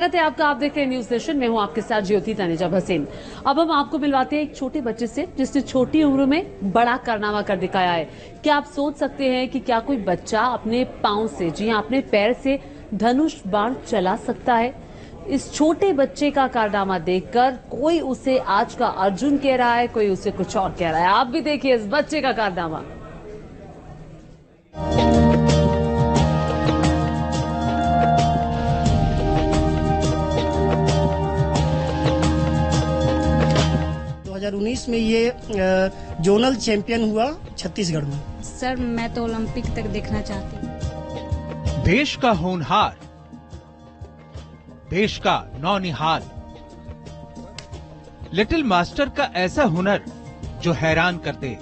स्वागत है आपका। आप देख रहे हैं न्यूज नेशन। मैं हूं आपके साथ ज्योति तनेजा भसीन। अब हम आपको मिलवाते हैं एक छोटे बच्चे से जिसने छोटी उम्र में बड़ा कारनामा कर दिखाया है। क्या आप सोच सकते हैं कि क्या कोई बच्चा अपने पांव से, जी हां, अपने पैर से धनुष बाण चला सकता है? इस छोटे बच्चे का कारनामा देखकर कोई उसे आज का अर्जुन कह रहा है, कोई उसे कुछ और कह रहा है। आप भी देखिए इस बच्चे का कारनामा। उन्नीस में ये जोनल चैंपियन हुआ छत्तीसगढ़ में। सर मैं तो ओलंपिक तक देखना चाहती हूँ। देश का होनहार, देश का नौनिहाल, लिटिल मास्टर का ऐसा हुनर जो हैरान कर दे।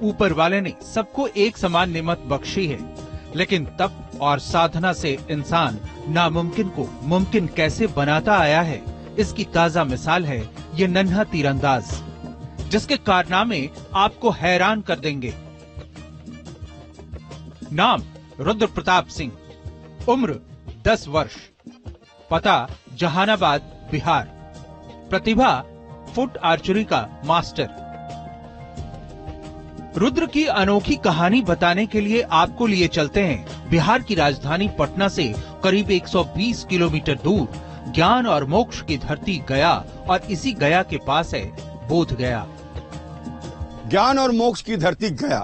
ऊपर वाले ने सबको एक समान निमत बख्शी है, लेकिन तप और साधना से इंसान नामुमकिन को मुमकिन कैसे बनाता आया है, इसकी ताजा मिसाल है ये नन्हा तीरंदाज, जिसके कारनामे आपको हैरान कर देंगे। नाम रुद्र प्रताप सिंह, उम्र 10 वर्ष, पता जहानाबाद बिहार, प्रतिभा फुट आर्चरी का मास्टर। रुद्र की अनोखी कहानी बताने के लिए आपको लिए चलते हैं बिहार की राजधानी पटना से करीब 120 किलोमीटर दूर ज्ञान और मोक्ष की धरती गया, और इसी गया के पास है बोध गया। ज्ञान और मोक्ष की धरती गया।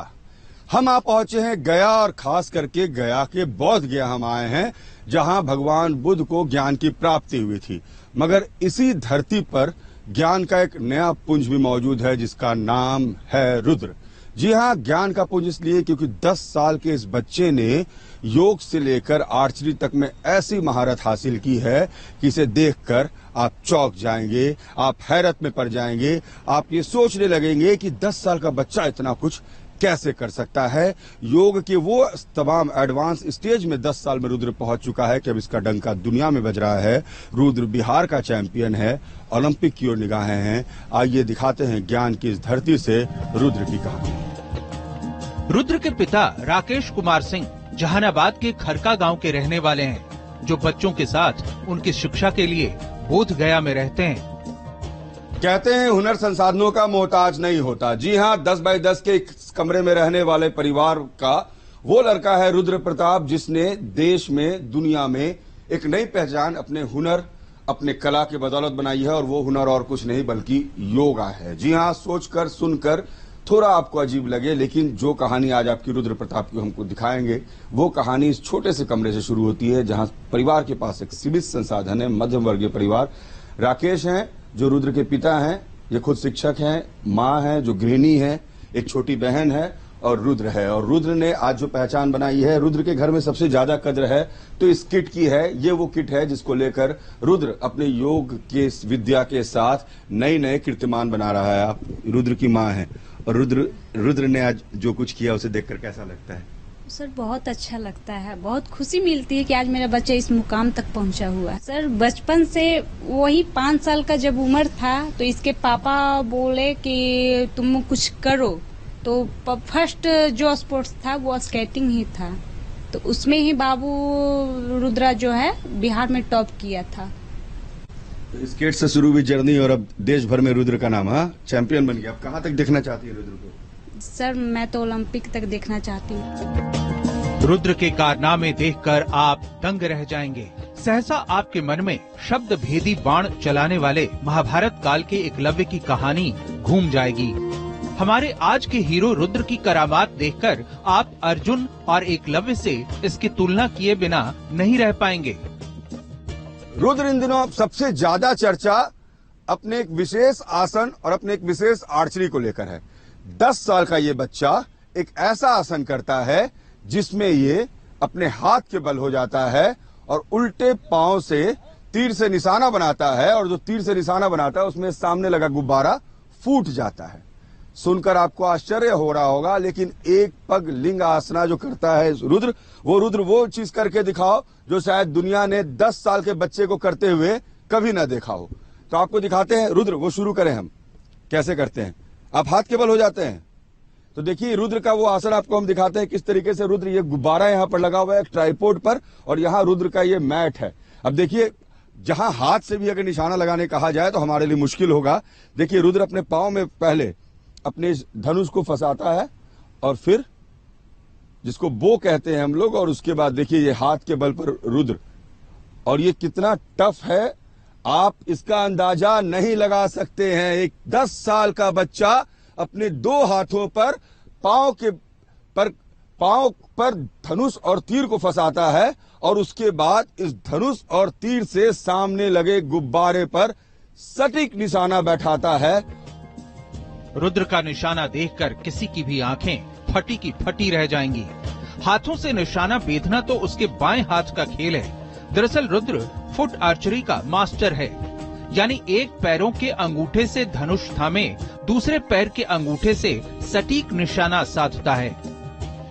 हम आ पहुंचे हैं गया, और खास करके गया के बोध गया हम आए हैं, जहां भगवान बुद्ध को ज्ञान की प्राप्ति हुई थी। मगर इसी धरती पर ज्ञान का एक नया पुंज भी मौजूद है, जिसका नाम है रुद्र। जी हाँ, ज्ञान का पुंज इसलिए क्योंकि 10 साल के इस बच्चे ने योग से लेकर आर्चरी तक में ऐसी महारत हासिल की है कि इसे देखकर आप चौंक जाएंगे, आप हैरत में पड़ जाएंगे। आप ये सोचने लगेंगे कि 10 साल का बच्चा इतना कुछ कैसे कर सकता है। योग के वो तमाम एडवांस स्टेज में 10 साल में रुद्र पहुंच चुका है कि अब इसका डंका दुनिया में बज रहा है। रुद्र बिहार का चैंपियन है, ओलंपिक की ओर निगाहें हैं। आइए दिखाते हैं ज्ञान की इस धरती से रुद्र की कहानी। रुद्र के पिता राकेश कुमार सिंह जहानाबाद के खरका गांव के रहने वाले हैं, जो बच्चों के साथ उनकी शिक्षा के लिए बोध गया में रहते हैं। कहते हैं हुनर संसाधनों का मोहताज नहीं होता। जी हाँ, 10 बाय 10 के कमरे में रहने वाले परिवार का वो लड़का है रुद्र प्रताप, जिसने देश में, दुनिया में एक नई पहचान अपने हुनर, अपने कला के बदौलत बनाई है। और वो हुनर और कुछ नहीं बल्कि योगा है। जी हाँ, सोचकर सुनकर थोड़ा आपको अजीब लगे, लेकिन जो कहानी आज आपकी रुद्र प्रताप की हमको दिखाएंगे, वो कहानी इस छोटे से कमरे से शुरू होती है, जहां परिवार के पास एक सीमित संसाधन है। मध्यम वर्गीय परिवार। राकेश हैं जो रुद्र के पिता हैं, ये खुद शिक्षक हैं, माँ है जो गृहिणी है, एक छोटी बहन है, और रुद्र है। और रुद्र ने आज जो पहचान बनाई है, रुद्र के घर में सबसे ज्यादा कद्र है तो इस किट की है। ये वो किट है जिसको लेकर रुद्र अपने योग के विद्या के साथ नए नए कीर्तिमान बना रहा है। आप रुद्र की माँ है, और रुद्र ने आज जो कुछ किया उसे देखकर कैसा लगता है? सर बहुत अच्छा लगता है, बहुत खुशी मिलती है कि आज मेरा बच्चा इस मुकाम तक पहुंचा हुआ है। सर बचपन से वही 5 साल का जब उम्र था तो इसके पापा बोले कि तुम कुछ करो, तो फर्स्ट जो स्पोर्ट्स था वो स्केटिंग ही था। तो उसमें ही बाबू रुद्रा जो है बिहार में टॉप किया था। स्केट से शुरू हुई जर्नी, और अब देश भर में रुद्र का नाम चैंपियन बन गया। अब कहाँ तक देखना चाहती है रुद्र को? सर मैं तो ओलंपिक तक देखना चाहती हूँ। रुद्र के कारनामे देखकर आप दंग रह जाएंगे। सहसा आपके मन में शब्द भेदी बाण चलाने वाले महाभारत काल के एकलव्य की कहानी घूम जाएगी। हमारे आज के हीरो रुद्र की करामात देखकर आप अर्जुन और एकलव्य से इसकी तुलना किए बिना नहीं रह पाएंगे। रुद्र इन दिनों सबसे ज्यादा चर्चा अपने एक विशेष आसन और अपने एक विशेष आर्चरी को लेकर है। 10 साल का ये बच्चा एक ऐसा आसन करता है जिसमें ये अपने हाथ के बल हो जाता है और उल्टे पांव से तीर से निशाना बनाता है, और जो तीर से निशाना बनाता है उसमें सामने लगा गुब्बारा फूट जाता है। सुनकर आपको आश्चर्य हो रहा होगा, लेकिन एक पग लिंग आसना जो करता है रुद्र वो चीज करके दिखाओ जो शायद दुनिया ने 10 साल के बच्चे को करते हुए कभी ना देखा हो। तो आपको दिखाते हैं रुद्र, वो शुरू करें हम कैसे करते हैं। आप हाथ के बल हो जाते हैं, तो देखिए रुद्र का वो आसन आपको हम दिखाते हैं किस तरीके से रुद्र, ये गुब्बारा यहाँ पर लगा हुआ है ट्राइपोड पर, और यहाँ रुद्र का ये मैट है। अब देखिए जहां हाथ से भी अगर निशाना लगाने कहा जाए तो हमारे लिए मुश्किल होगा। देखिए रुद्र अपने पांव में पहले अपने धनुष को फंसाता है और फिर जिसको बो कहते हैं हम लोग, और उसके बाद देखिए ये हाथ के बल पर रुद्र, और ये कितना टफ है आप इसका अंदाजा नहीं लगा सकते हैं। एक 10 साल का बच्चा अपने 2 हाथों पर पांव पर धनुष और तीर को फंसाता है और उसके बाद इस धनुष और तीर से सामने लगे गुब्बारे पर सटीक निशाना बैठाता है। रुद्र का निशाना देखकर किसी की भी आंखें फटी की फटी रह जाएंगी। हाथों से निशाना बेधना तो उसके बाएं हाथ का खेल है। दरअसल रुद्र फुट आर्चरी का मास्टर है, यानी एक पैरों के अंगूठे से धनुष थामे दूसरे पैर के अंगूठे से सटीक निशाना साधता है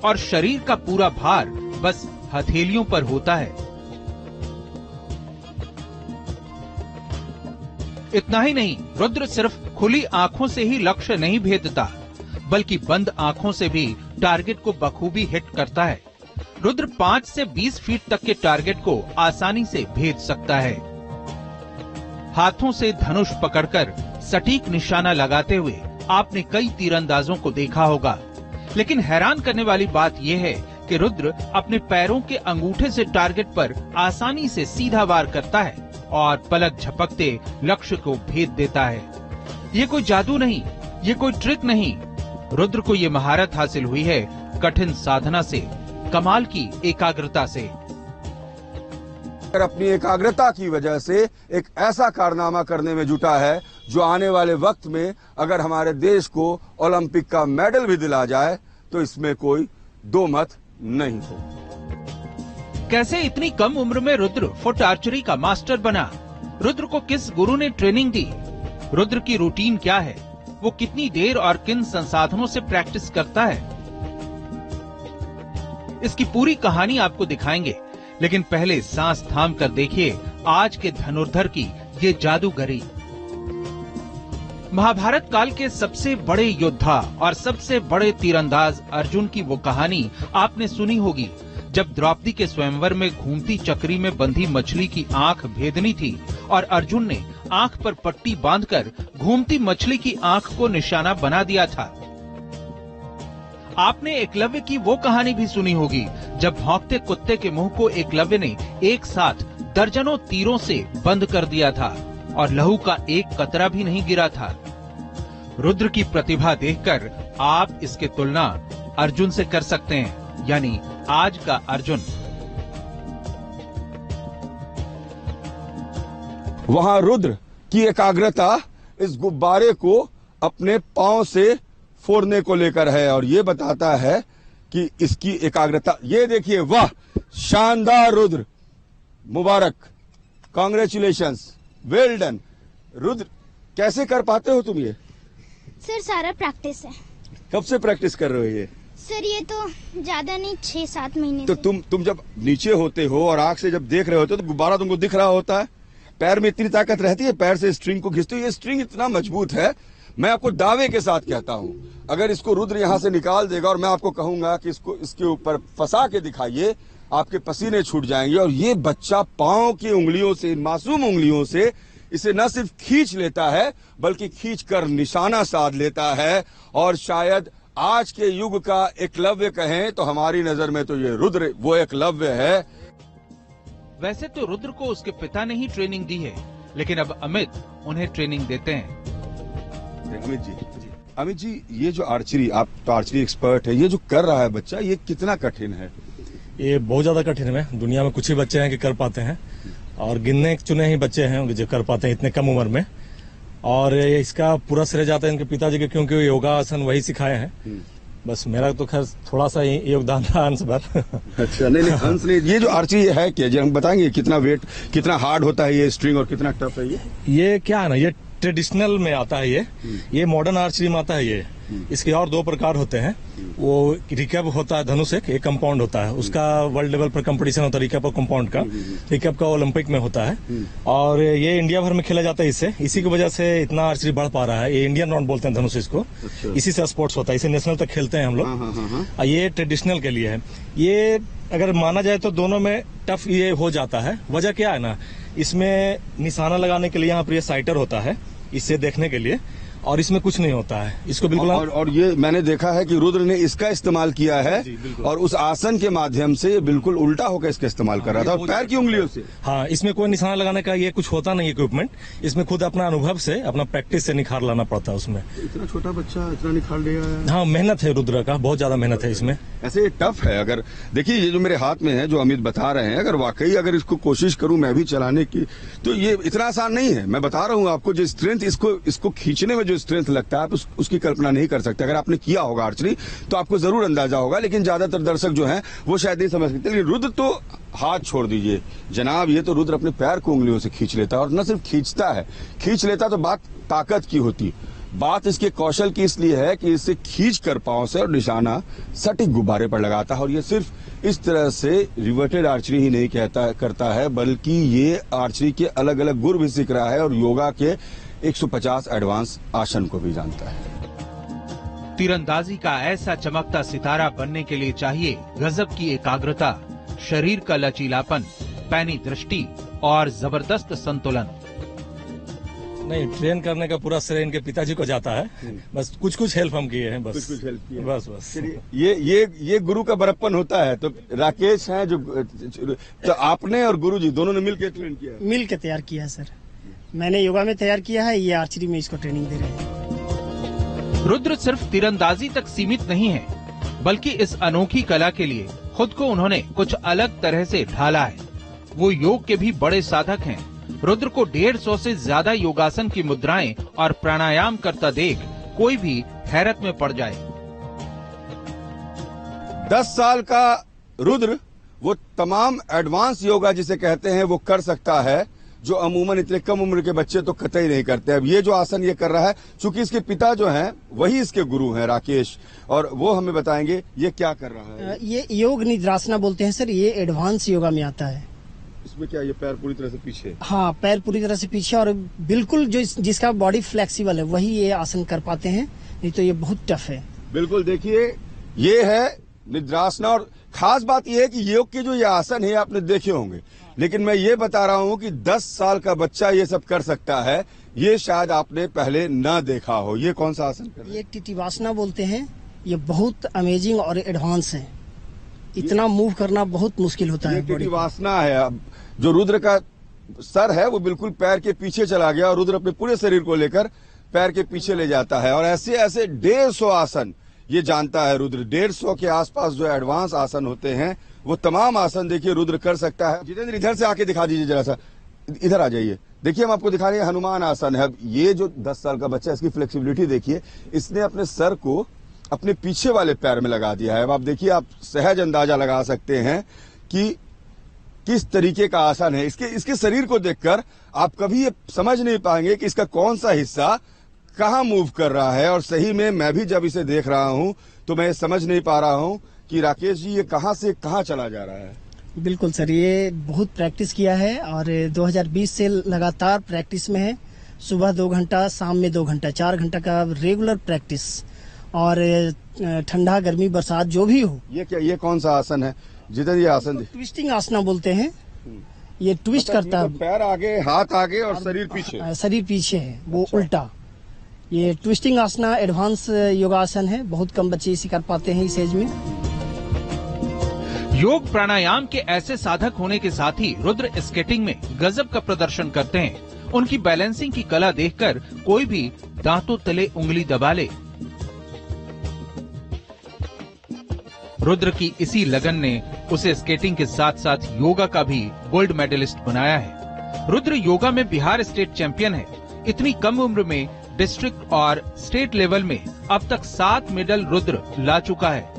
और शरीर का पूरा भार बस हथेलियों पर होता है। इतना ही नहीं, रुद्र सिर्फ खुली आंखों से ही लक्ष्य नहीं भेदता, बल्कि बंद आंखों से भी टारगेट को बखूबी हिट करता है। रुद्र 5 से 20 फीट तक के टारगेट को आसानी से भेद सकता है। हाथों से धनुष पकड़कर सटीक निशाना लगाते हुए आपने कई तीरंदाजों को देखा होगा, लेकिन हैरान करने वाली बात यह है कि रुद्र अपने पैरों के अंगूठे से टारगेट पर आसानी से सीधा वार करता है और पलक झपकते लक्ष्य को भेद देता है। ये कोई जादू नहीं, ये कोई ट्रिक नहीं, रुद्र को ये महारत हासिल हुई है कठिन साधना से, कमाल की एकाग्रता से। अपनी एकाग्रता की वजह से एक ऐसा कारनामा करने में जुटा है जो आने वाले वक्त में अगर हमारे देश को ओलंपिक का मेडल भी दिला जाए तो इसमें कोई दो मत नहीं हो। कैसे इतनी कम उम्र में रुद्र फुट आर्चरी का मास्टर बना? रुद्र को किस गुरु ने ट्रेनिंग दी? रुद्र की रूटीन क्या है? वो कितनी देर और किन संसाधनों से प्रैक्टिस करता है? इसकी पूरी कहानी आपको दिखाएंगे, लेकिन पहले सांस थाम कर देखिए आज के धनुर्धर की ये जादूगरी। महाभारत काल के सबसे बड़े योद्धा और सबसे बड़े तीरंदाज अर्जुन की वो कहानी आपने सुनी होगी, जब द्रौपदी के स्वयंवर में घूमती चक्री में बंधी मछली की आंख भेदनी थी और अर्जुन ने आंख पर पट्टी बांधकर घूमती मछली की आंख को निशाना बना दिया था। आपने एकलव्य की वो कहानी भी सुनी होगी, जब भौंकते कुत्ते के मुंह को एकलव्य ने एक साथ दर्जनों तीरों से बंद कर दिया था और लहू का एक कतरा भी नहीं गिरा था। रुद्र की प्रतिभा देखकर आप इसकी तुलना अर्जुन से कर सकते हैं, यानी आज का अर्जुन। वहां रुद्र की एकाग्रता इस गुब्बारे को अपने पांव से फोड़ने को लेकर है और ये बताता है कि इसकी एकाग्रता, ये देखिए, वाह, शानदार रुद्र, मुबारक, कांग्रेचुलेशंस, वेल डन। रुद्र, कैसे कर पाते हो तुम ये? सर सारा प्रैक्टिस है। कब से प्रैक्टिस कर रहे हो ये? सर ये तो ज्यादा नहीं, 6-7 महीने तो से। तुम जब नीचे होते हो और आंख से जब देख रहे होते हो तो गुब्बारा तुमको दिख रहा होता है, पैर में इतनी ताकत रहती है, पैर से स्ट्रिंग को खींचते हो, ये स्ट्रिंग इतना मजबूत है, मैं आपको दावे के साथ कहता हूं, अगर इसको रुद्र यहां से निकाल देगा और मैं आपको कहूंगा कि इसको इसके ऊपर फंसा के दिखाइए, आपके पसीने छूट जाएंगे। और ये बच्चा पांव की उंगलियों से, मासूम उंगलियों से इसे न सिर्फ खींच लेता है बल्कि खींचकर निशाना साध लेता है। और शायद आज के युग का एकलव्य कहें तो हमारी नजर में तो ये रुद्र वो एकलव्य है। वैसे तो रुद्र को उसके पिता ने ही ट्रेनिंग दी है, लेकिन अब अमित उन्हें ट्रेनिंग देते हैं। अमित जी, ये जो आर्चरी, आप तो आर्चरी एक्सपर्ट है, ये जो कर रहा है बच्चा, ये कितना कठिन है? ये बहुत ज्यादा कठिन है। दुनिया में कुछ ही बच्चे हैं कि कर पाते हैं और गिनने चुने ही बच्चे हैं जो कर पाते हैं इतने कम उम्र में। और इसका पूरा श्रेय जाता है इनके पिताजी के, क्योंकि योगासन वही सिखाए हैं। बस मेरा तो खैर थोड़ा सा योगदान था अंश भर। अच्छा, नहीं अंश नहीं। ये जो आर्चरी है क्या, जो हम बताएंगे कितना वेट, कितना हार्ड होता है ये स्ट्रिंग और कितना टफ है ये? ये क्या है ना, ये ट्रेडिशनल में आता है, ये मॉडर्न आर्चरी में आता है। इसके और 2 प्रकार होते हैं। वो रिकैप होता है धनुष, एक कंपाउंड होता है, उसका वर्ल्ड लेवल पर कंपटीशन होता है रिकैप और कंपाउंड का। रिकैप का ओलंपिक में होता है और ये इंडिया भर में खेला जाता है। इससे इसी की वजह से इतना आर्चरी बढ़ पा रहा है। ये इंडियन राउंड बोलते हैं धनुष इसको। इसी से स्पोर्ट्स होता है, इसे नेशनल तक खेलते हैं हम लोग। ये ट्रेडिशनल के लिए है। ये अगर माना जाए तो दोनों में टफ ये हो जाता है। वजह क्या है ना, इसमें निशाना लगाने के लिए यहाँ पर ये साइटर होता है, इससे देखने के लिए, और इसमें कुछ नहीं होता है। इसको बिल्कुल और ये मैंने देखा है कि रुद्र ने इसका इस्तेमाल किया है और उस आसन के माध्यम से ये बिल्कुल उल्टा होकर इसका इस्तेमाल कर रहा था और पैर की उंगलियों से। हाँ, इसमें कोई निशाना लगाने का ये कुछ होता नहीं इक्विपमेंट। इसमें खुद अपना अनुभव से, अपना प्रैक्टिस से निखार लाना पड़ता है उसमें। इतना छोटा बच्चा इतना निखार लेगा। हाँ, मेहनत है रुद्र का, बहुत ज्यादा मेहनत है इसमें। ऐसे टफ है। अगर देखिए ये जो मेरे हाथ में है, जो अमित बता रहे हैं, अगर वाकई अगर इसको कोशिश करूं मैं भी चलाने की, तो ये इतना आसान नहीं है। मैं बता रहा हूं आपको, जो स्ट्रेंथ इसको खींचने में जो स्ट्रेंथ लगता है, उसकी कल्पना नहीं कर सकते। अगर आपने किया होगा आर्चरी तो आपको जरूर अंदाजा होगा, लेकिन ज्यादातर दर्शक जो हैं वो शायद नहीं समझ सकते। लेकिन रुद्र तो हाथ छोड़ दीजिए जनाब, ये तो रुद्र अपने पैर को उंगलियों से खींच लेता है। और न सिर्फ खींचता है, खींच लेता तो बात ताकत की होती, बात इसके कौशल की इसलिए है कि इसे खींच कर पांव से और निशाना सटीक गुब्बारे पर लगाता है। और ये सिर्फ इस तरह से रिवर्टेड आर्चरी ही नहीं करता है, बल्कि ये आर्चरी के अलग अलग गुर भी सीख रहा है और योगा के 150 एडवांस आसन को भी जानता है। तीरंदाजी का ऐसा चमकता सितारा बनने के लिए चाहिए गजब की एकाग्रता, शरीर का लचीलापन, पैनी दृष्टि और जबरदस्त संतुलन। नहीं, ट्रेन करने का पूरा श्रेय इनके पिताजी को जाता है। बस कुछ हेल्प हम किए हैं, बस कुछ हेल्प किए, बस। ये गुरु का बड़प्पन होता है। तो राकेश हैं जो, तो आपने और गुरुजी दोनों ने मिलकर ट्रेन किया? मिल के तैयार किया है सर। मैंने योगा में तैयार किया है, ये आर्चरी में इसको ट्रेनिंग दे रहे हैं। रुद्र सिर्फ तीरंदाजी तक सीमित नहीं है, बल्कि इस अनोखी कला के लिए खुद को उन्होंने कुछ अलग तरह से ढाला है। वो योग के भी बड़े साधक हैं। रुद्र को 150 से ज्यादा योगासन की मुद्राएं और प्राणायाम करता देख कोई भी हैरत में पड़ जाए। 10 साल का रुद्र वो तमाम एडवांस योगा जिसे कहते हैं वो कर सकता है, जो अमूमन इतने कम उम्र के बच्चे तो कतई नहीं करते। अब ये जो आसन ये कर रहा है, चूंकि इसके पिता जो हैं वही इसके गुरु हैं राकेश, और वो हमें बताएंगे ये क्या कर रहा है। ये योग निद्रासना बोलते हैं सर। ये एडवांस योगा में आता है। इसमें क्या, ये पैर पूरी तरह से पीछे? हाँ, पैर पूरी तरह से पीछे, और बिल्कुल जो जिसका बॉडी फ्लेक्सिबल है वही ये आसन कर पाते हैं, नहीं तो ये बहुत टफ है। बिल्कुल, देखिए ये है निद्रासना। और खास बात यह है कि योग के जो ये आसन है आपने देखे होंगे, लेकिन मैं ये बता रहा हूं कि 10 साल का बच्चा ये सब कर सकता है, ये शायद आपने पहले न देखा हो। ये कौन सा आसन कर रहा है? ये टिटिवासना बोलते हैं। ये बहुत अमेजिंग और एडवांस है। इतना मूव करना बहुत मुश्किल होता है। टिटिवासना है। अब जो रुद्र का सर है वो बिल्कुल पैर के पीछे चला गया और रुद्र अपने पूरे शरीर को लेकर पैर के पीछे ले जाता है। और ऐसे ऐसे 150 आसन ये जानता है रुद्र। 150 के आसपास जो एडवांस आसन होते हैं वो तमाम आसन देखिए रुद्र कर सकता है। जितेंद्र इधर से आके दिखा दीजिए जरा सा, इधर आ जाइए। देखिए हम आपको दिखा रहे हैं हनुमान आसन है। ये जो 10 साल का बच्चा, इसकी फ्लेक्सिबिलिटी देखिए। इसने अपने सर को अपने पीछे वाले पैर में लगा दिया है। अब आप देखिए, आप सहज अंदाजा लगा सकते हैं कि किस तरीके का आसन है। इसके शरीर को देखकर आप कभी ये समझ नहीं पाएंगे कि इसका कौन सा हिस्सा कहाँ मूव कर रहा है। और सही में मैं भी जब इसे देख रहा हूं तो मैं समझ नहीं पा रहा हूं कि राकेश जी ये कहां से कहां चला जा रहा है। बिल्कुल सर, ये बहुत प्रैक्टिस किया है और 2020 से लगातार प्रैक्टिस में है। सुबह 2 घंटा, शाम में 2 घंटा, 4 घंटा का रेगुलर प्रैक्टिस। और ठंडा, गर्मी, बरसात जो भी हो। ये क्या, ये कौन सा आसन है जिधर ये आसन? ट्विस्टिंग आसना बोलते हैं। ये ट्विस्ट करता है, पैर आगे, हाथ आगे और शरीर पीछे। शरीर पीछे है, वो उल्टा। ये ट्विस्टिंग आसना एडवांस योगासन है। बहुत कम बच्चे इसे कर पाते हैं इस एज में। योग प्राणायाम के ऐसे साधक होने के साथ ही रुद्र स्केटिंग में गजब का प्रदर्शन करते हैं। उनकी बैलेंसिंग की कला देखकर कोई भी दांतों तले उंगली दबा ले। रुद्र की इसी लगन ने उसे स्केटिंग के साथ साथ योगा का भी गोल्ड मेडलिस्ट बनाया है। रुद्र योगा में बिहार स्टेट चैंपियन है। इतनी कम उम्र में डिस्ट्रिक्ट और स्टेट लेवल में अब तक 7 मेडल रुद्र ला चुका है।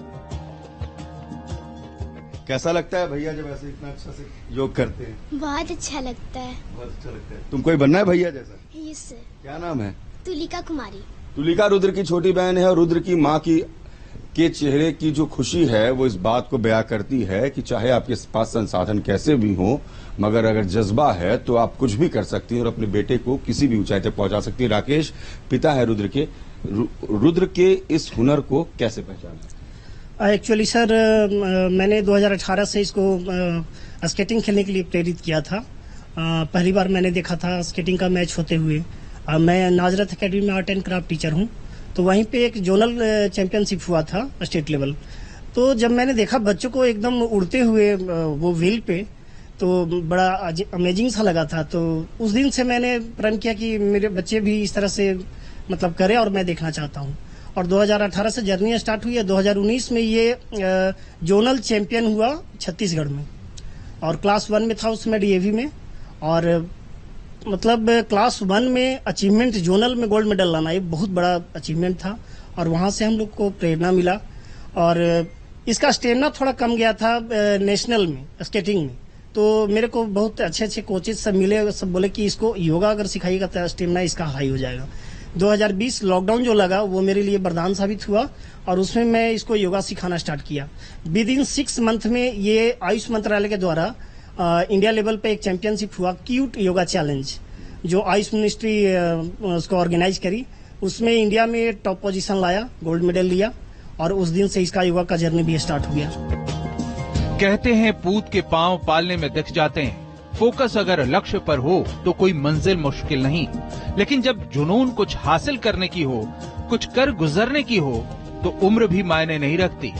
कैसा लगता है भैया जब ऐसे इतना अच्छा से योग करते हैं? बहुत अच्छा लगता है। बहुत अच्छा लगता है। तुम कोई बनना है भैया जैसा? Yes sir. क्या नाम है? तुलिका कुमारी। तुलिका रुद्र की छोटी बहन है और रुद्र की मां के चेहरे की जो खुशी है वो इस बात को बयां करती है कि चाहे आपके पास संसाधन कैसे भी हो, मगर अगर जज्बा है तो आप कुछ भी कर सकती हैं और अपने बेटे को किसी भी ऊंचाई तक पहुंचा सकती है। राकेश पिता है रुद्र के इस हुनर को कैसे पहचाना? एक्चुअली सर मैंने 2018 से इसको स्केटिंग खेलने के लिए प्रेरित किया था। पहली बार मैंने देखा था स्केटिंग का मैच होते हुए। मैं नाजरत एकेडमी में आर्ट एंड क्राफ्ट टीचर हूं, तो वहीं पे एक जोनल चैंपियनशिप हुआ था स्टेट लेवल। तो जब मैंने देखा बच्चों को एकदम उड़ते हुए वो व्हील पे, तो बड़ा अमेजिंग सा लगा था। तो उस दिन से मैंने प्रण किया कि मेरे बच्चे भी इस तरह से मतलब करें और मैं देखना चाहता हूं। और 2018 से जर्नी स्टार्ट हुई है। 2019 में ये जोनल चैंपियन हुआ छत्तीसगढ़ में, और क्लास 1 में था उसमें डीएवी में। और मतलब क्लास 1 में अचीवमेंट जोनल में गोल्ड मेडल लाना ये बहुत बड़ा अचीवमेंट था, और वहां से हम लोग को प्रेरणा मिला। और इसका स्टेमिना थोड़ा कम गया था नेशनल में स्केटिंग में, तो मेरे को बहुत अच्छे अच्छे कोचेज सब मिले, सब बोले कि इसको योगा अगर सिखाइएगा तो स्टेमिना इसका हाई हो जाएगा। 2020 लॉकडाउन जो लगा वो मेरे लिए वरदान साबित हुआ, और उसमें मैं इसको योगा सिखाना स्टार्ट किया। विद इन 6 मंथ में ये आयुष मंत्रालय के द्वारा इंडिया लेवल पे एक चैंपियनशिप हुआ, क्यूट योगा चैलेंज, जो आयुष मिनिस्ट्री उसको ऑर्गेनाइज करी। उसमें इंडिया में टॉप पोजीशन लाया, गोल्ड मेडल लिया, और उस दिन से इसका योगा का जर्नी भी स्टार्ट हो गया। कहते हैं पूत के पांव पालने में दिख जाते हैं। फोकस अगर लक्ष्य पर हो तो कोई मंजिल मुश्किल नहीं, लेकिन जब जुनून कुछ हासिल करने की हो, कुछ कर गुजरने की हो, तो उम्र भी मायने नहीं रखती।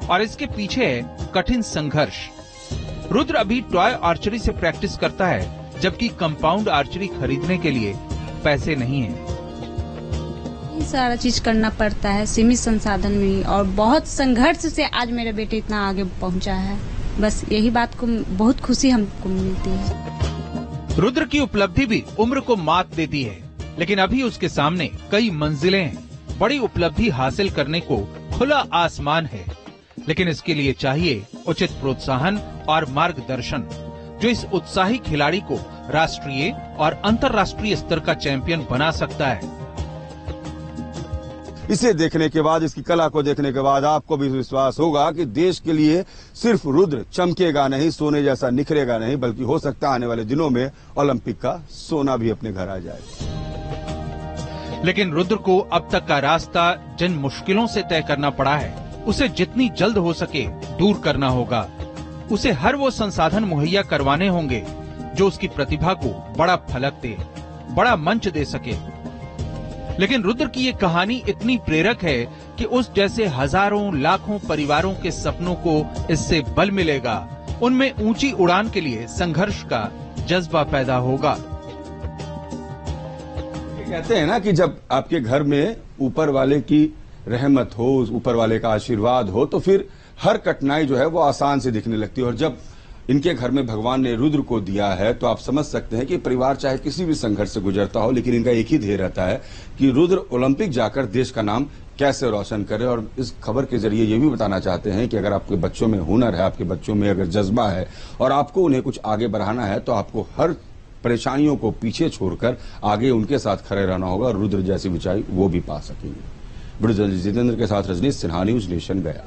और इसके पीछे है कठिन संघर्ष। रुद्र अभी टॉय आर्चरी से प्रैक्टिस करता है, जबकि कंपाउंड आर्चरी खरीदने के लिए पैसे नहीं है। सारा चीज करना पड़ता है सीमित संसाधन में, और बहुत संघर्ष से आज मेरा बेटे इतना आगे पहुंचा है। बस यही बात को बहुत खुशी हमको मिलती है। रुद्र की उपलब्धि भी उम्र को मात देती है, लेकिन अभी उसके सामने कई मंजिलें हैं। बड़ी उपलब्धि हासिल करने को खुला आसमान है, लेकिन इसके लिए चाहिए उचित प्रोत्साहन और मार्गदर्शन, जो इस उत्साही खिलाड़ी को राष्ट्रीय और अंतर्राष्ट्रीय स्तर का चैंपियन बना सकता है। इसे देखने के बाद, इसकी कला को देखने के बाद आपको भी विश्वास होगा कि देश के लिए सिर्फ रुद्र चमकेगा नहीं, सोने जैसा निखरेगा नहीं, बल्कि हो सकता है आने वाले दिनों में ओलंपिक का सोना भी अपने घर आ जाए। लेकिन रुद्र को अब तक का रास्ता जिन मुश्किलों से तय करना पड़ा है, उसे जितनी जल्द हो सके दूर करना होगा। उसे हर वो संसाधन मुहैया करवाने होंगे जो उसकी प्रतिभा को बड़ा फलक दे, बड़ा मंच दे सके। लेकिन रुद्र की ये कहानी इतनी प्रेरक है कि उस जैसे हजारों लाखों परिवारों के सपनों को इससे बल मिलेगा। उनमें ऊंची उड़ान के लिए संघर्ष का जज्बा पैदा होगा। कहते हैं ना कि जब आपके घर में ऊपर वाले की रहमत हो, ऊपर वाले का आशीर्वाद हो, तो फिर हर कठिनाई जो है वो आसान से दिखने लगती है। और जब इनके घर में भगवान ने रुद्र को दिया है, तो आप समझ सकते हैं कि परिवार चाहे किसी भी संघर्ष से गुजरता हो, लेकिन इनका एक ही ध्येय रहता है कि रुद्र ओलंपिक जाकर देश का नाम कैसे रोशन करे। और इस खबर के जरिए ये भी बताना चाहते हैं कि अगर आपके बच्चों में हुनर है, आपके बच्चों में अगर जज्बा है और आपको उन्हें कुछ आगे बढ़ाना है, तो आपको हर परेशानियों को पीछे छोड़कर आगे उनके साथ खड़े रहना होगा, और रुद्र जैसी ऊंचाई वो भी पा सकेंगे। ब्रिजेश जितेंद्र के साथ रजनीश सिन्हा, न्यूज नेशन गया।